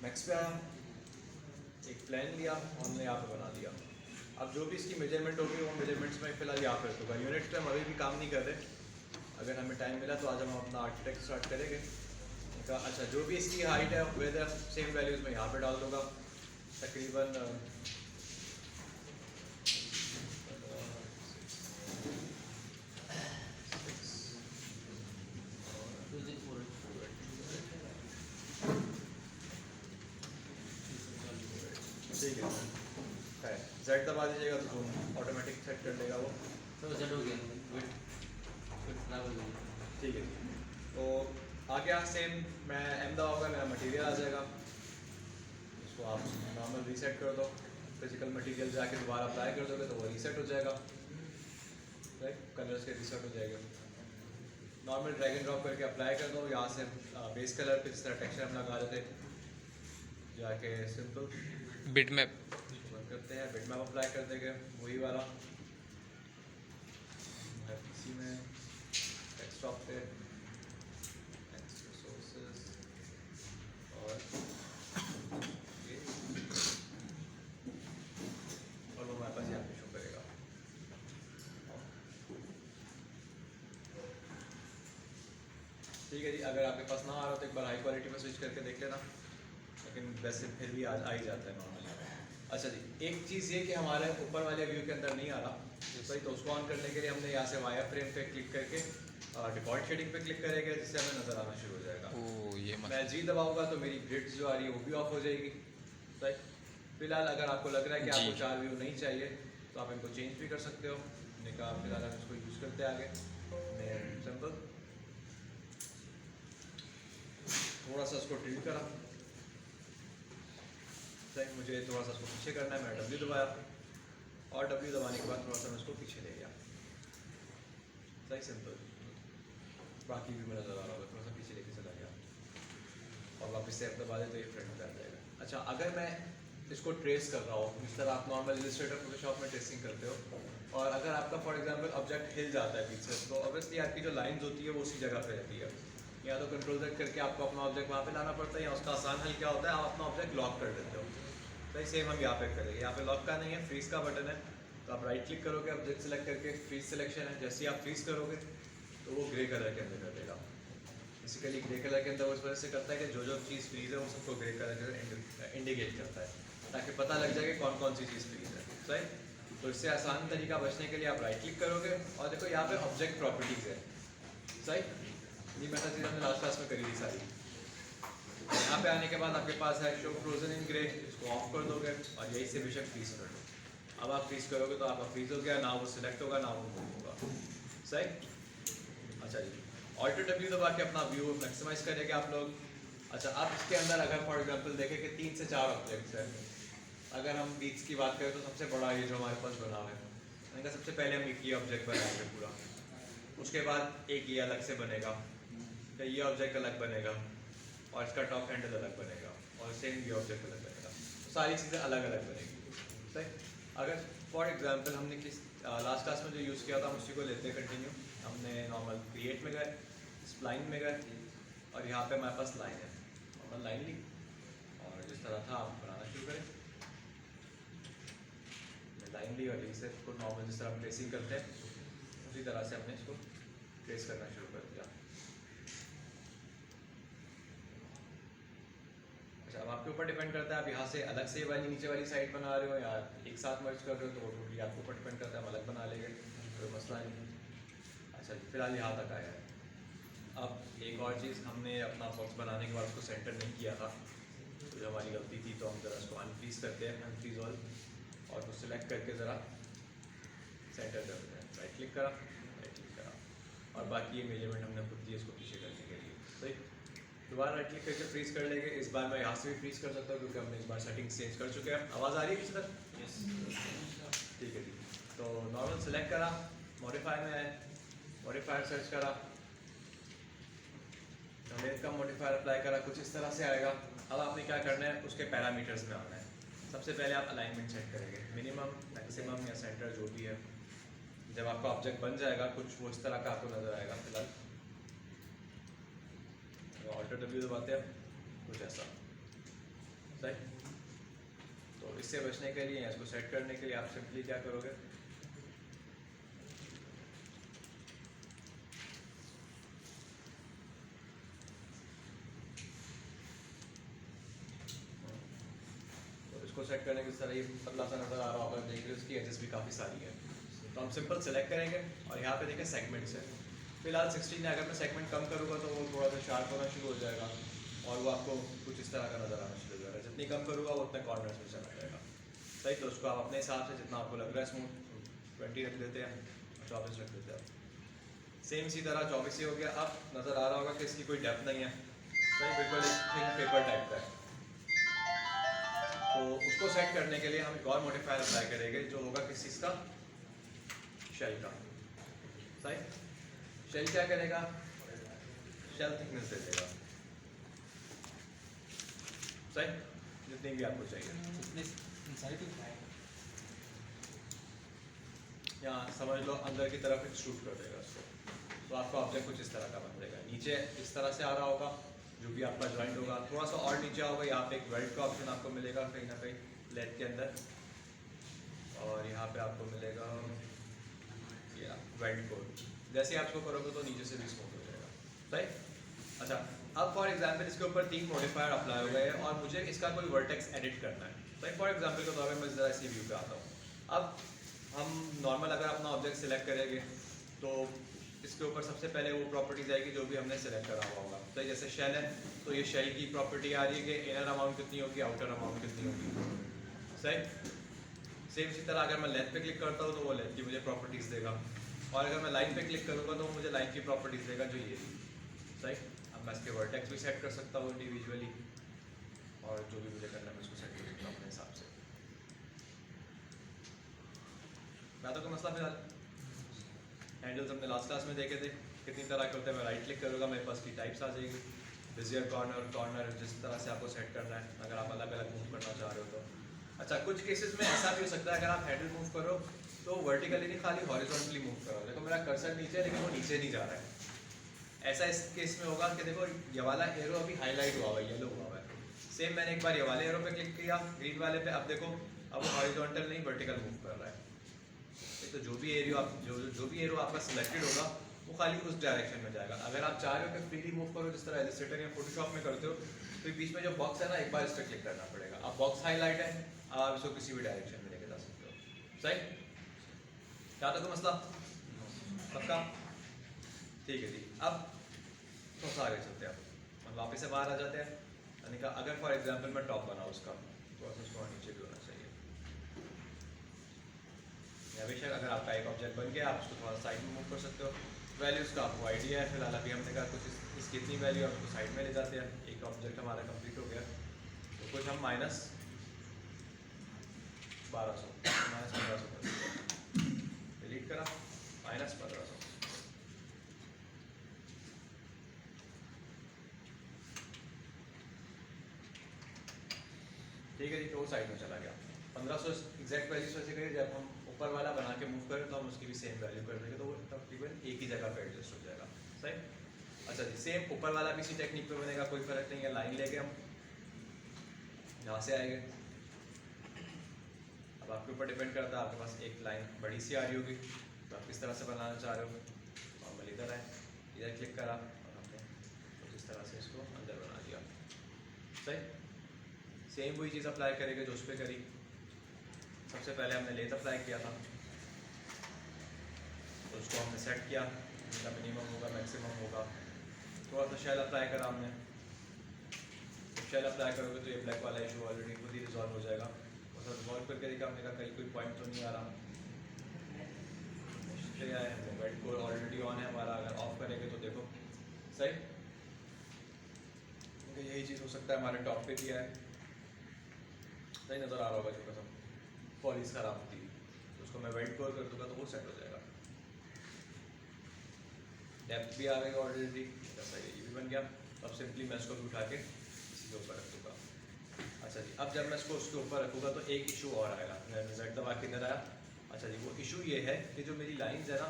Max पे आया, एक प्लान लिया, हमने यहाँ पे बना दिया। अब जो भी इसकी मेजरमेंट होगी वो मेजरमेंट्स में फिलहाल यहाँ पे रखूँगा। यूनिट्स पे हम अभी भी काम नहीं कर रहे, अगर हमें टाइम मिला तो आज हम अपना आर्किटेक्ट स्टार्ट करेंगे। अच्छा, जो भी इसकी हाइट है वेदर सेम वैल्यूज़ में यहाँ पे डाल दूँगा, तकरीबन 6 ठीक है। जेड दबा दीजिएगा तो जूम ऑटोमेटिक सेट कर लेगा वो। तो जेड हो गया, ठीक है। तो आगे यहाँ सेम मैं एम दबाऊंगा, मेरा मटेरियल आ जाएगा। इसको आप नॉर्मल रीसेट कर दो, फिजिकल मटेरियल जाके दोबारा अप्लाई कर दोगे तो वो रीसेट हो जाएगा, राइट। कलर्स के रीसेट हो जाएगा। नॉर्मल ड्रैग एंड ड्रॉप करके अप्लाई कर दो यहाँ से बेस कलर पे, जिस तरह टेक्सचर हम लगा देते जाके सिंपल बिट मैप करते हैं, बिट मैप अप्लाई कर देंगे वही वाला इसी में डेस्कटॉप पे रिसोर्सेज और वो हमारे पास यहाँ पे शो करेगा। ठीक है जी, अगर आपके पास ना आ रहा तो एक बार हाई क्वालिटी में स्विच करके देख लेना, लेकिन वैसे फिर भी आ ही जाता है नॉर्मल। अच्छा जी, एक चीज़ ये कि हमारे ऊपर वाले व्यू के अंदर नहीं आ रहा भाई, तो उसको ऑन करने के लिए हमने यहाँ से वायर फ्रेम पे क्लिक करके डिफॉल्ट शेडिंग पे क्लिक करेंगे, जिससे हमें नज़र आना शुरू हो जाएगा। ये मैं जी दबाऊंगा तो मेरी ग्रिड्स जो आ रही है वो भी ऑफ हो जाएगी, राइट। फिलहाल अगर आपको लग रहा है कि आपको 4 व्यू नहीं चाहिए तो आप इनको चेंज भी कर सकते हो। मैंने कहा फिलहाल हम इसको यूज़ करते आगे। मैं सिंपल थोड़ा सा इसको टिल्ट करा, सही मुझे थोड़ा सा इसको पीछे करना है, मैंने W दबाया और W दबाने के बाद थोड़ा सा मैं इसको पीछे ले गया, सही सिंपल। बाकी भी मेरा ज़रा होगा, थोड़ा सा पीछे लेके चला गया और वापस से दबा दे तो ये फ्रंट में आ जाएगा। अच्छा, अगर मैं इसको ट्रेस कर रहा हूँ जिस तरह आप नॉर्मल इलस्ट्रेटर फोटोशॉप में ट्रेसिंग करते हो, और अगर आपका फॉर एग्जांपल ऑब्जेक्ट हिल जाता है पीछे, तो ऑब्वियसली आपकी जो लाइंस होती है वो उसी जगह पे रहती है। या तो कंट्रोल Z करके आपको अपना ऑब्जेक्ट वहाँ पे लाना पड़ता है, या उसका आसान हल क्या होता है, आप अपना ऑब्जेक्ट लॉक कर देते हो। तो सेम हम यहाँ पे करेंगे। यहाँ पे लॉक का नहीं है, फ्रीज का बटन है, तो आप राइट क्लिक करोगे, ऑब्जेक्ट सेलेक्ट करके फ्रीज सिलेक्शन है। जैसे ही आप फ्रीज करोगे तो वो ग्रे कलर के अंदर कर देगा। बेसिकली ग्रे कलर के अंदर वो इस वजह से करता है कि जो जो चीज़ फ्रीज है वो सबको ग्रे कलर के इंडिकेट करता है, ताकि पता लग जाए कि कौन कौन सी चीज़ फ्रीज है, सही। तो इससे आसान तरीका बचने के लिए आप राइट क्लिक करोगे और देखो यहाँ पे ऑब्जेक्ट प्रॉपर्टीज़ है, सही। ये मेथड चीज़ हमने लास्ट क्लास में करी थी सारी। यहाँ पे आने के बाद आपके पास है शो फ्रोजन इन ग्रे, इसको ऑफ कर दोगे और यही से बेशक फ्रीज कर दो। अब आप फ्रीज करोगे तो आपका फ्रीज हो गया, ना वो सिलेक्ट होगा ना वो मूव होगा, सही। अच्छा जी, ऑल्टर W दबा के अपना व्यू मैक्सिमाइज करेंगे आप लोग। अच्छा, अब इसके अंदर अगर फॉर एग्जांपल देखें कि 3 से 4 ऑब्जेक्ट्स हैं, अगर हम बीच की बात करें तो सबसे बड़ा ये जो हमारे पास बना हुआ है, मैंने कहा सबसे पहले हम एक ये ऑब्जेक्ट बनाएंगे पूरा, उसके बाद एक ये अलग से बनेगा, तो ये ऑब्जेक्ट अलग बनेगा और इसका टॉप हैंडल अलग बनेगा और सेम ये ऑब्जेक्ट अलग बनेगा, तो सारी चीज़ें अलग अलग बनेगी, सही। अगर फॉर एग्जांपल हमने किस लास्ट क्लास में जो यूज़ किया था हम उसी को लेते हैं कंटिन्यू। हमने नॉर्मल क्रिएट में गए, स्प्लाइन में गए और यहाँ पे हमारे पास लाइन है, नॉर्मल लाइन ली और जिस तरह था हम बनाना शुरू करें। लाइन ली और इसे को नॉर्मल जिस तरह हम ट्रेसिंग करते हैं उसी तरह से हमने इसको ट्रेस करना शुरू कर दिया। अच्छा, अब आपके ऊपर डिपेंड करता है आप यहाँ से अलग से वाली नीचे वाली साइड बना रहे हो या एक साथ मर्ज कर रहे हो, तो वो टोटली आपके ऊपर डिपेंड करता है, हम अलग बना लेंगे, कोई मसला नहीं। अच्छा जी, फिलहाल यहाँ तक आया है। अब एक और चीज़, हमने अपना बॉक्स बनाने के बाद उसको सेंटर नहीं किया था, तो जो हमारी गलती थी, तो हम ज़रा उसको अनफ्रीज करते हैं, अनफ्रीज ऑल, और उसको सिलेक्ट करके ज़रा सेंटर कर देते हैं। राइट क्लिक करा, और बाकी ये मेजरमेंट हमने खुद दी इसको पीछे करने के लिए, सही। दोबारा राइट क्लिक करके फ्रीज कर लेंगे। इस बार मैं यहाँ से भी फ्रीज कर सकता हूँ क्योंकि हमने इस बार सेटिंग्स चेंज कर चुके हैं। आवाज़ आ रही है किसी तरह? ठीक है जी। तो नॉर्मल सेलेक्ट करा, मॉडिफाई में है, मॉडिफायर सर्च करा, लेंथ का मॉडिफायर अप्लाई करा, कुछ इस तरह से आएगा। अब आपने क्या करना है, उसके पैरामीटर्स में आना है। सबसे पहले आप अलाइनमेंट सेट करेंगे, मिनिमम, मैक्सिमम या सेंटर जो भी है। जब आपका ऑब्जेक्ट बन जाएगा कुछ वो इस तरह का आपको नजर आएगा। फिलहाल ऑल्टर W दबाते हैं, कुछ ऐसा। सही। तो इससे बचने के लिए, इसको सेट करने के लिए आप सिंपली क्या करोगे, तो इसको सेट करने की तरह ये पतला सा नज़र आ रहा होगा, देखिए उसकी एजेस भी काफ़ी सारी है। तो हम सिंपल सेलेक्ट करेंगे और यहाँ पे देखें सेगमेंट्स है। फिलहाल 16 है, अगर मैं सेगमेंट कम करूँगा तो वो थोड़ा सा शार्प होना शुरू हो जाएगा और वो आपको कुछ इस तरह का नज़र आना शुरू हो जाएगा। जितनी कम करूँगा वो उतने कॉर्नर्स में चला जाएगा। सही, तो उसको आप अपने हिसाब से जितना आपको लग रहा है स्मूथ 20 रख देते हैं और 24 रख देते हैं। सेम इसी तरह 24 ही हो गया। अब नज़र आ रहा होगा कि इसकी कोई डेप्थ नहीं है, सही, बिल्कुल एक पेपर टाइप का है। तो उसको सेट करने के लिए हम एक और मॉडिफायर अप्लाई करेंगे जो होगा किस चीज़ का, शेल का। सही, शेल क्या करेगा, शेल थिकनेस दे देगा। सही, जितनी भी आपको चाहिए। यहाँ समझ लो अंदर की तरफ एक्सट्रूड कर देगा उसको, तो आपका ऑब्जेक्ट कुछ इस तरह का बन जाएगा। नीचे इस तरह से आ रहा होगा, जो भी आपका जॉइंट होगा थोड़ा सा और नीचे होगा, यहाँ पे एक वेल्ड का ऑप्शन आपको मिलेगा कहीं ना कहीं लेग के अंदर, और यहाँ पे आपको मिलेगा ये वेल्ड कोड। जैसे आप इसको करोगे तो नीचे से भी स्मूथ हो जाएगा। सही। अच्छा, अब फॉर एग्जांपल इसके ऊपर 3 मॉडिफायर अप्लाई हो गए हैं और मुझे इसका कोई वर्टेक्स एडिट करना है। सही, फॉर एग्जांपल के तौर पर मैं ज़रा इसी व्यू पे आता हूँ। अब हम नॉर्मल अगर अपना ऑब्जेक्ट सिलेक्ट करेंगे तो इसके ऊपर सबसे पहले वो प्रॉपर्टीज आएगी जो भी हमने सेलेक्ट करा हुआ होगा। तो जैसे शेल है तो ये शेल की प्रॉपर्टी आ रही है कि इनर अमाउंट कितनी होगी, आउटर अमाउंट कितनी होगी। सही, सेम इसी तरह अगर मैं लेंथ पे क्लिक करता हूँ तो वो लेंथ की मुझे प्रॉपर्टीज़ देगा, और अगर मैं लाइन पे क्लिक करूँगा तो वो मुझे लाइन की प्रॉपर्टीज़ देगा जो ये। सही, अब मैं इसके वर्टेक्स भी सेट कर सकता हूँ इंडिविजुअली, और जो भी मुझे करना है मैं उसको सेट कर सकता हूँ अपने हिसाब से। मैं तो कोई मसला फिलहाल हैंडल्स हमने लास्ट क्लास में देखे थे कितनी तरह के होते हैं। मैं राइट क्लिक करूँगा मेरे पास की टाइप्स आ जाएगी, बिजियर कॉर्नर, कॉर्नर, जिस तरह से आपको सेट करना है अगर आप अलग अलग मूव करना चाह रहे हो तो। अच्छा, कुछ केसेस में ऐसा भी हो सकता है अगर आप हैंडल मूव करो तो वर्टिकली नहीं खाली हॉरिजॉन्टली मूव करो। देखो मेरा कर्सर नीचे है लेकिन वो नीचे नहीं जा रहा है। ऐसा इस केस में होगा कि देखो ये वाला एरो अभी हाईलाइट हुआ हुआ है, येलो हुआ हुआ है। सेम मैंने एक बार ये वाले एरो पे क्लिक किया, ग्रीन वाले पे, अब देखो अब वो हॉरिजॉन्टल नहीं वर्टिकल मूव कर रहा है। तो जो भी एरो आपका सिलेक्टेड होगा वो खाली उस डायरेक्शन में जाएगा। अगर आप चाह रहे हो कि फ्रीली मूव करो जिस तरह इलस्ट्रेटर या फोटोशॉप में करते हो तो बीच में जो बॉक्स है ना, एक बार इस पर क्लिक करना पड़ेगा। अब बॉक्स हाईलाइट है, आप इसको किसी भी डायरेक्शन में लेके जा सकते हो। सही, क्या था कोई मसला, पक्का? ठीक है जी। अब थोड़ा सा आगे चलते हैं, हम वापस से बाहर आ जाते हैं। यानी कि अगर फॉर एग्जांपल मैं टॉप बनाऊँ उसका, तो उसको नीचे भी होना चाहिए। या बेशक अगर आपका एक ऑब्जेक्ट बन गया आप उसको थोड़ा साइड में मूव कर सकते हो। वैल्यूज़ का आपको आइडिया है, फिलहाल अभी हमने कहा कुछ इसकी इतनी वैल्यू आप उसको साइड में ले जाते हैं। एक ऑब्जेक्ट हमारा कंप्लीट हो गया, तो कुछ हम -1200 डिलीट करा, -1500। ठीक है जी, तो वो साइड में चला गया। 1500 एग्जैक्ट वैल्यूज वैसे करिए, जब हम ऊपर वाला बना के मूव करें तो हम उसकी भी सेम वैल्यू कर देंगे, तो वो तकरीबन एक ही जगह पे एडजस्ट हो जाएगा। सही। अच्छा जी, सेम ऊपर वाला भी इसी टेक्निक पे बनेगा, कोई फर्क नहीं है। लाइन लेके हम यहाँ से आएंगे, अब आपके ऊपर डिपेंड करता है, आपके पास एक लाइन बड़ी सी आ रही होगी तो आप किस तरह से बनाना चाह रहे हो। नॉर्मल इधर आए, इधर क्लिक करा और हमने तो इस तरह से इसको अंदर बना दिया। सही, सेम वही चीज़ अप्लाई करेंगे जो उस पर करी। सबसे पहले हमने लेंथ अप्लाई किया था, तो उसको हमने सेट किया, इनका मिनिमम होगा, मैक्सिमम होगा। थोड़ा सा शेल अप्लाई करा हमने। जब शेल अप्लाई करोगे तो ये ब्लैक वाला इशू ऑलरेडी खुद ही रिजॉल्व हो जाएगा। और सर रिजॉल्व करके देखा, हमने कहा कहीं कोई पॉइंट तो नहीं आ रहा, इसलिए आया है वेट को ऑलरेडी ऑन है हमारा। अगर ऑफ करेंगे तो देखो सही, क्योंकि यही चीज़ हो सकता है हमारे टॉप पे दिया है, सही नज़र आ रहा होगा। छोटा सा पॉलिश खराब होती है तो उसको मैं वेट कोर कर दूंगा तो वो सेट हो जाएगा। डेप्थ भी आ गई ऑलरेडी, जैसा ये भी बन गया। अब सिंपली मैं इसको भी उठा के इसी के ऊपर रख दूँगा। अच्छा जी, अब जब मैं इसको उसके ऊपर रखूँगा तो एक इशू और आएगा। मैं रिजल्ट दबा के इधर आया। अच्छा जी, वो इशू ये है कि जो मेरी लाइंस है ना,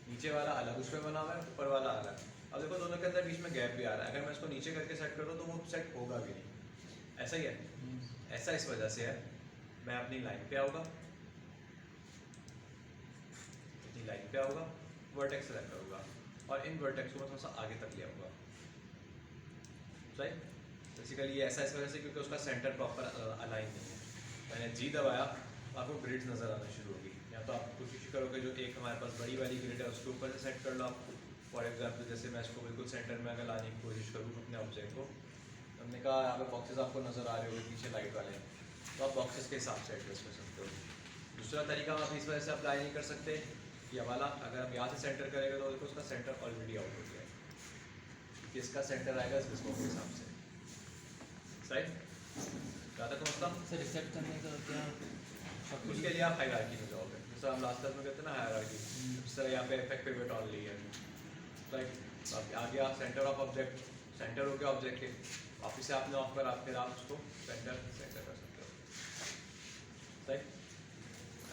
नीचे वाला अलग उस पर बना हुआ है, ऊपर वाला अलग। अब देखो दोनों के अंदर बीच में गैप भी आ रहा है। अगर मैं इसको नीचे करके सेट कर दूँ तो वो सेट होगा भी नहीं, ऐसा ही है। ऐसा इस वजह से है, मैं अपनी लाइन पे आऊँगा, अपनी लाइन पे आऊँगा, वर्टेक्स सेलेक्ट करूँगा और इन वर्टेक्स को मैं थोड़ा सा आगे तक ले आऊँगा। राइट, बेसिकली ये ऐसा इस वजह से क्योंकि उसका सेंटर प्रॉपर अलाइन नहीं है। मैंने जी दबाया, आपको ग्रिड्स नज़र आना शुरू होगी। या तो आप कोशिश करोगे जो एक हमारे पास बड़ी वाली ग्रिड है उसके ऊपर से सेट कर लो आप। फॉर एग्जांपल जैसे मैं इसको बिल्कुल सेंटर में अगर लाने की कोशिश करूँ अपने ऑब्जेक्ट को, हमने कहा यहाँ पे बॉक्सेस आपको नज़र आ रहे होंगे पीछे लाइट वाले, तो आप बॉक्सेस के हिसाब से एडजस्ट कर सकते हो। दूसरा तरीका आप इस वजह से अप्लाई नहीं कर सकते, ये वाला अगर हम यहाँ से सेंटर करेंगे तो देखो उसका सेंटर ऑलरेडी आउट हो गया है, क्योंकि इसका सेंटर आएगा इस स्कोप के हिसाब से। राइट, ज़्यादा समझता हूँ सर रिसेट करने का क्या? उसके लिए आप हायरार्की में जाओगे, जैसा हम लास्ट क्लास में कहते हैं ना हायरार्की, इस तरह यहाँ पे इफेक्ट पिवट ऑनली है। राइट, आगे आप सेंटर ऑफ ऑब्जेक्ट, सेंटर हो गया ऑब्जेक्ट के, वापिस से आपने ऑफ कर फिर आप उसको सेंटर सेंटर कर सकते हो। राइट,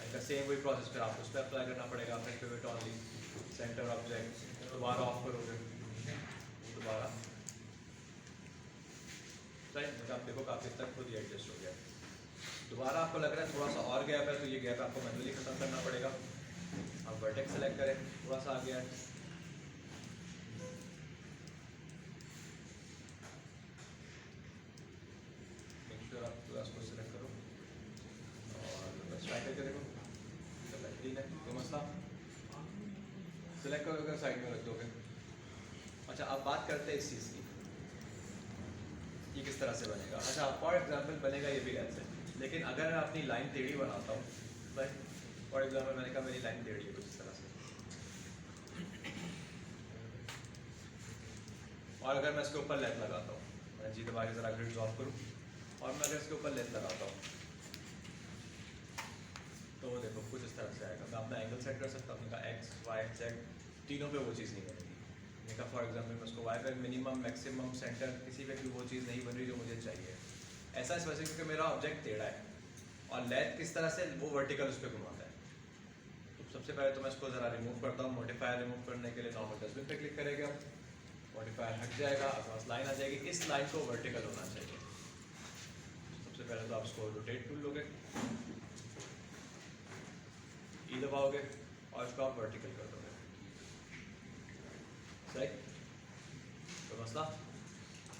इनका सेम वही प्रोसेस फिर आपको उस पर अप्लाई करना पड़ेगा, effect pivot only, centre object, दोबारा ऑफ करोगे दोबारा। राइट, मतलब आप देखो काफ़ी तक खुद ही एडजस्ट हो गया। दोबारा आपको लग रहा है थोड़ा सा और गैप है, तो ये गैप आपको मैनुअली खत्म करना पड़ेगा। आप वर्टेक्स सेलेक्ट करें, थोड़ा सा आ गया है, मेक श्योर आप पूरा उसको सेलेक्ट करो और बस ट्राई करके देखो, तो बेहतरीन है, कोई मसला। सेलेक्ट करोगे साइड में रख दोगे। अच्छा, अब बात करते हैं इस चीज़ की, ये किस तरह से बनेगा। अच्छा, फॉर एग्जांपल बनेगा ये भी ऐसे, लेकिन अगर मैं अपनी लाइन टेढ़ी बनाता हूँ, राइट, फॉर एग्जांपल मैंने कहा मेरी लाइन टेढ़ी है कुछ इस तरह से, और अगर मैं इसके ऊपर लेंथ लगाता हूँ, मैं जी दबा के ज़रा ग्रिड ऑफ करूँ और मैं अगर इसके ऊपर लेंथ लगाता हूँ तो देखो कुछ इस तरह से आएगा। मैं अपना एंगल सेट कर सकता हूँ, अपने एक्स वाई जेड तीनों पे वो चीज़ नहीं बनेगी। मैंने फॉर एग्जांपल मैं उसको वाई पे मिनिमम मैक्सिमम सेंटर किसी पे भी वो चीज़ नहीं बन रही जो मुझे चाहिए। ऐसा इस वजह से क्योंकि मेरा ऑब्जेक्ट टेढ़ा है और लेंथ किस तरह से वो वर्टिकल उस पर घुमाता है। तो सबसे पहले तो मैं इसको ज़रा रिमूव करता हूँ। मॉडिफायर रिमूव करने के लिए नॉर्मल डस्टबिन पे क्लिक करेंगे हम, मॉडिफायर हट जाएगा, आपके पास लाइन आ जाएगी। इस लाइन को वर्टिकल होना चाहिए। सबसे पहले तो आप इसको रोटेट टूल लोगे, ई दबाओगे और इसको आप वर्टिकल कर दोगे। सही, तो मसला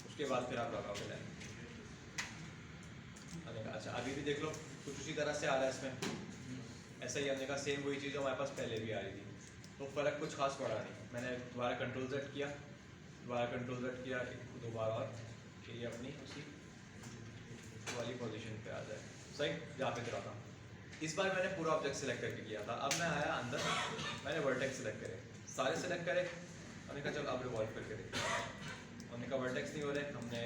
उसके बाद फिर आप लगाओगे लाइन। अच्छा, अभी भी देख लो कुछ उसी तरह से आ रहा है इसमें। ऐसा ही हमने कहा सेम वही चीज़ हमारे पास पहले भी आ रही थी, तो फ़र्क कुछ खास पड़ा नहीं। मैंने दोबारा कंट्रोल Z किया, दोबारा कंट्रोल Z किया, दोबारा और कि ये अपनी उसी वाली पोजीशन पे आ जाए। सही, जहाँ पे चला था। इस बार मैंने पूरा ऑब्जेक्ट सेलेक्ट करके किया था। अब मैं आया अंदर, मैंने वर्टेक्स सेलेक्ट करे, सारे सेलेक्ट करे, हमने कहा चलो अब रिवॉल्व करके देखते हैं। हमने कहा वर्टेक्स नहीं हो रहे, हमने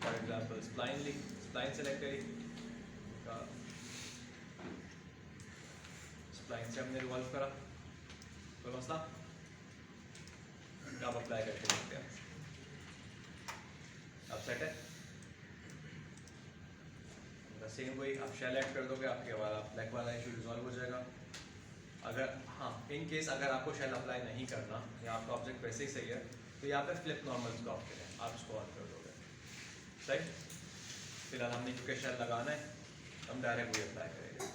फॉर एग्जांपल स्प्लाइन ली, स्प्लाइन सेलेक्ट करी, स्प्लाइन से हमने रिवॉल्व करा, कोई मसला। अब अप्लाई करके देखते हैं, अब सेट है। सेम वही आप शेल ऐड कर दोगे, आपके वाला ब्लैक वाला इशू रिजॉल्व हो जाएगा। अगर हाँ इन केस अगर आपको शेल अप्लाई नहीं करना या आपका ऑब्जेक्ट वैसे ही सही है, तो यहाँ पे फ्लिप नॉर्मल का ऑप्शन है, आप इसको ऑन कर दोगे। सही, फिलहाल हमने क्योंकि शेल लगाना है, हम डायरेक्ट वही अप्लाई करेंगे,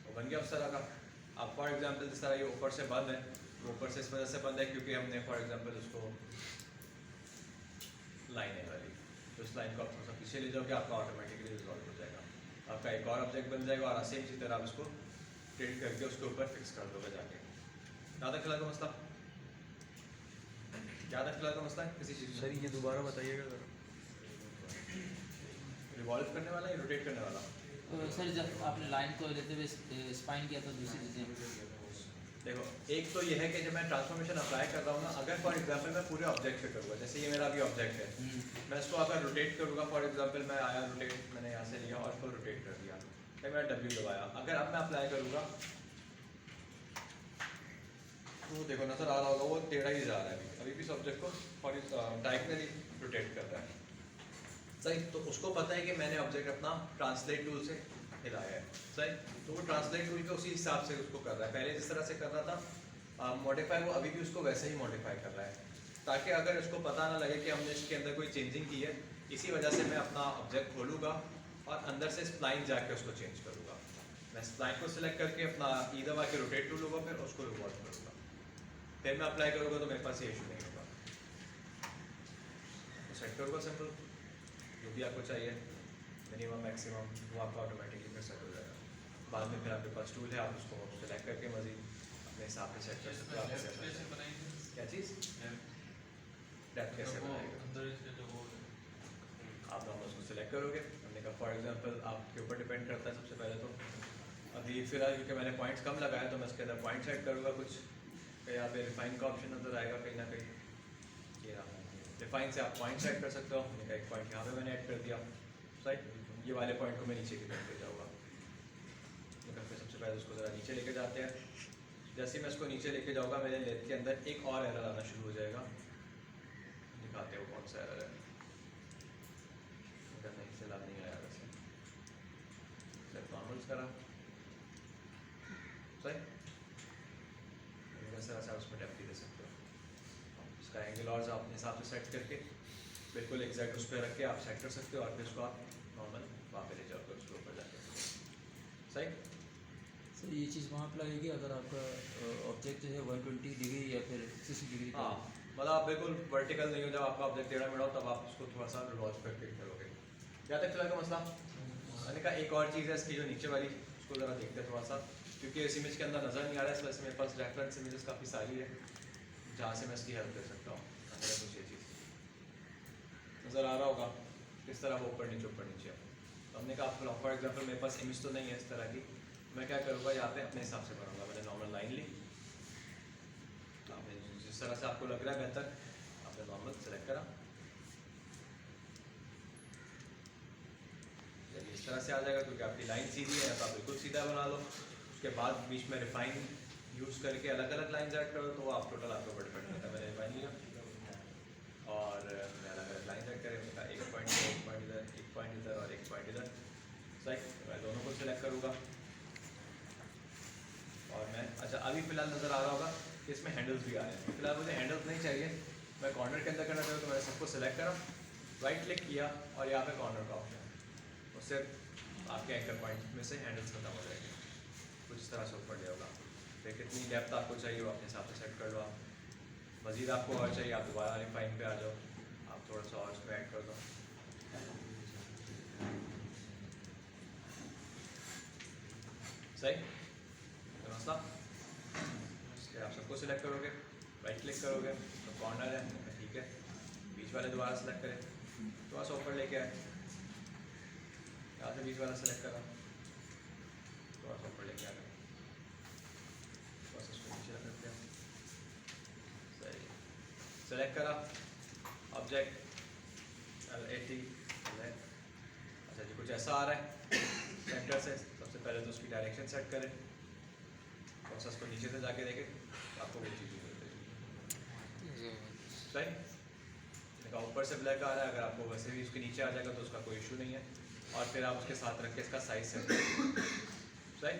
तो बन गया उस तरह का। अब फॉर एग्जांपल जिस तरह ये ऊपर से बंद है, तो ऊपर से इस वजह से बंद है क्योंकि हमने फॉर एग्जांपल उसको लाइन है वाली, तो इस लाइन को आप थोड़ा सा पीछे ले जाओगे, आपका ऑटोमेटिकली रिजॉल्व हो जाएगा। आपका एक और ऑब्जेक्ट बन जाएगा और सेम इसी तरह आप इसको टिल्ट करके उसके ऊपर फिक्स कर दोगे जाके। ज़्यादा खिला का मसला, ज़्यादा खिला का मसला है किसी चीज़ में? सर ये दोबारा बताइएगा ज़रा। रिवॉल्व करने वाला या रोटेट करने वाला? सर जब आपने लाइन को लेते हुए स्पाइन किया तो दूसरी चीज़ें देखो, एक तो ये है कि जब मैं ट्रांसफॉर्मेशन अप्लाई कर रहा हूँ ना, अगर फॉर एग्जांपल मैं पूरे ऑब्जेक्ट पे करूँगा, जैसे ये मेरा अभी ऑब्जेक्ट है, मैं इसको अगर रोटेट करूँगा, फॉर एग्जांपल मैं आया रोटेट, मैंने यहाँ से लिया और इसको रोटेट कर दिया, फिर मैंने W दबाया, अगर अब मैं अप्लाई करूँगा तो देखो नज़र आ रहा होगा वो टेढ़ा ही जा रहा है, अभी भी इस ऑब्जेक्ट को फॉर डायगनली रोटेट कर रहा है। सही, तो उसको पता है कि मैंने ऑब्जेक्ट अपना ट्रांसलेट टूल से हिलाया है। सही, तो वो ट्रांसलेट टूल के उसी हिसाब से उसको कर रहा है। पहले जिस तरह से कर रहा था मॉडिफाई, वो अभी भी उसको वैसे ही मॉडिफाई कर रहा है, ताकि अगर इसको पता ना लगे कि हमने इसके अंदर कोई चेंजिंग की है। इसी वजह से मैं अपना ऑब्जेक्ट खोलूँगा और अंदर से स्प्लाइन जाके उसको चेंज करूँगा। मैं स्प्लाइन को सिलेक्ट करके अपना ई दबा के रोटेट टूल लूँगा, फिर उसको रिवॉल्व करूँगा, फिर मैं अप्लाई करूँगा तो मेरे पास ये इशू नहीं होगा। तो सेट करूँगा सिंपल, जो भी आपको चाहिए मिनिमम मैक्सिमम वो आपका ऑटोमेटिकली फिर सेट हो जाएगा। बाद में फिर आपके पास टूल है, आप उसको सेलेक्ट करके मज़ीद अपने हिसाब से सेट कर सकते हो। आप क्या चीज़ डेप्थ कैसे बनाएगा, आप नॉर्मल उसको सिलेक्ट करोगे। हमने कहा फॉर एग्जांपल आपके ऊपर डिपेंड करता है। सबसे पहले तो अभी फ़िलहाल क्योंकि मैंने पॉइंट्स कम लगाया तो मैं इसके अंदर पॉइंट सेट करूँगा कुछ। कहीं यहाँ पे रिफाइन का ऑप्शन नज़र आएगा कहीं ना कहीं, ये रहा रिफाइन से आप पॉइंट सेट कर सकते हो। मैंने कहा एक पॉइंट यहाँ पे मैंने ऐड कर दिया, राइट। ये वाले पॉइंट को मैं नीचे की तरफ ले जाऊँगा। तो फिर सबसे पहले उसको ज़रा नीचे लेके जाते हैं। जैसे ही मैं इसको नीचे लेके जाऊँगा मेरे लेथ के अंदर एक और एरर आना शुरू हो जाएगा। दिखाते हैं वो कौन सा एरर है। नहीं फिलहाल नहीं आया वैसे, सिर्फ नॉर्मल्स करा सही। वैसे वैसे आप उसमें डेप्थ भी दे सकते हो। इसका एंगल और अपने हिसाब से सेट करके बिल्कुल एग्जैक्ट उस पर रख के आप सेट कर सकते हो, और फिर उसको आप नॉर्मल वहाँ पे ले जाओगे उसके ऊपर जाके सही। सर ये चीज़ वहाँ पर लगेगी अगर आपका ऑब्जेक्ट जो है 120 डिग्री या फिर 60 डिग्री का। हाँ, मतलब आप बिल्कुल वर्टिकल नहीं हो, जब आपका ऑब्जेक्ट टेढ़ा मेढ़ा हो तब आप उसको थोड़ा सा रिवॉल्व करके करोगे। क्या तक चला का मसला। मैंने कहा एक और चीज़ है इसकी जो नीचे वाली, उसको ज़रा देखते हैं थोड़ा सा, क्योंकि इस इमेज के अंदर नज़र नहीं आ रहा है। इस वजह से मेरे पास रेफरेंस इमेजेस काफ़ी सारी है जहाँ से मैं इसकी हेल्प कर सकता हूँ। अगर कुछ ये चीज़ नज़र आ रहा होगा किस तरह वो ऊपर नीचे। तो हमने कहा फॉर एग्जाम्पल मेरे पास इमेज तो नहीं है इस तरह की, मैं क्या करूँगा यहाँ पे अपने हिसाब से बनाऊँगा। मैंने नॉर्मल लाइन ली, आपने जिस तरह से आपको लग रहा है बेहतर आपने नॉर्मल सेलेक्ट करा। जब इस तरह से आ जाएगा क्योंकि आपकी लाइन सीधी है तो आप बिल्कुल सीधा बना लो। उसके बाद बीच में रिफाइन यूज़ करके अलग अलग लाइन ऐड करो तो आप टोटल आपको ऊपर डिपेंड करता है। मैंने रिफाइन लिया और मैं अलग अलग लाइन ऐड करें, उनका एक पॉइंट इधर, एक पॉइंट इधर और एक पॉइंट इधर, सही। मैं दोनों को सिलेक्ट करूँगा और मैं अच्छा अभी फ़िलहाल नज़र आ रहा होगा कि इसमें हैंडल्स भी आ रहे हैं। फिलहाल मुझे हैंडल्स नहीं चाहिए, मैं कॉर्नर के अंदर करना चाहूँ तो मैंने सबको सिलेक्ट करा, राइट क्लिक किया और यहाँ पे कॉर्नर का ऑप्शन, उससे आपके एंकर पॉइंट में से हैंडल्स खत्म हो जाएंगे। कुछ इस तरह से ऊपर ले होगा। फिर कितनी डेप्थ आपको चाहिए वो अपने हिसाब से सेट कर लो। आप मज़ीद आपको और चाहिए आप दोबारा रिफाइन पे आ जाओ, आप थोड़ा सा और उसको ऐड कर दो सही। तो मसला फिर आप सबको सिलेक्ट करोगे, राइट क्लिक करोगे तो कॉर्नर है ठीक है, बीच वाले दोबारा सेलेक्ट करें, थोड़ा सा ऊपर लेके आए, यहाँ से बीच वाला सेलेक्ट करा, थोड़ा सा ऊपर लेके आ गए, थोड़ा सा उसको नीचे रख देते हैं, सही। सेलेक्ट करा ऑब्जेक्ट L80 अच्छा जी, कुछ ऐसा आ रहा है सेंटर से। सबसे पहले तो उसकी डायरेक्शन सेट करें, प्रोसेस को नीचे से जाके देखें तो आपको वो चीज़ मिल जाएगी सही। देखा ऊपर से ब्लैक आ रहा है, अगर आपको वैसे भी उसके नीचे आ जाएगा तो उसका कोई इशू नहीं है। और फिर आप उसके साथ रख के इसका साइज सेट करें सही।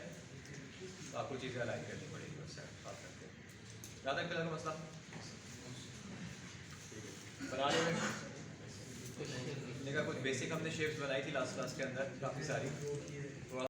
तो आपको चीज़ें अलाइन करनी पड़ेगी उससे साथ रख के। ज़्यादा कलर का मसला बना लेंगे। देखा कुछ बेसिक हमने शेप्स बनाई थी लास्ट क्लास के अंदर काफ़ी सारी,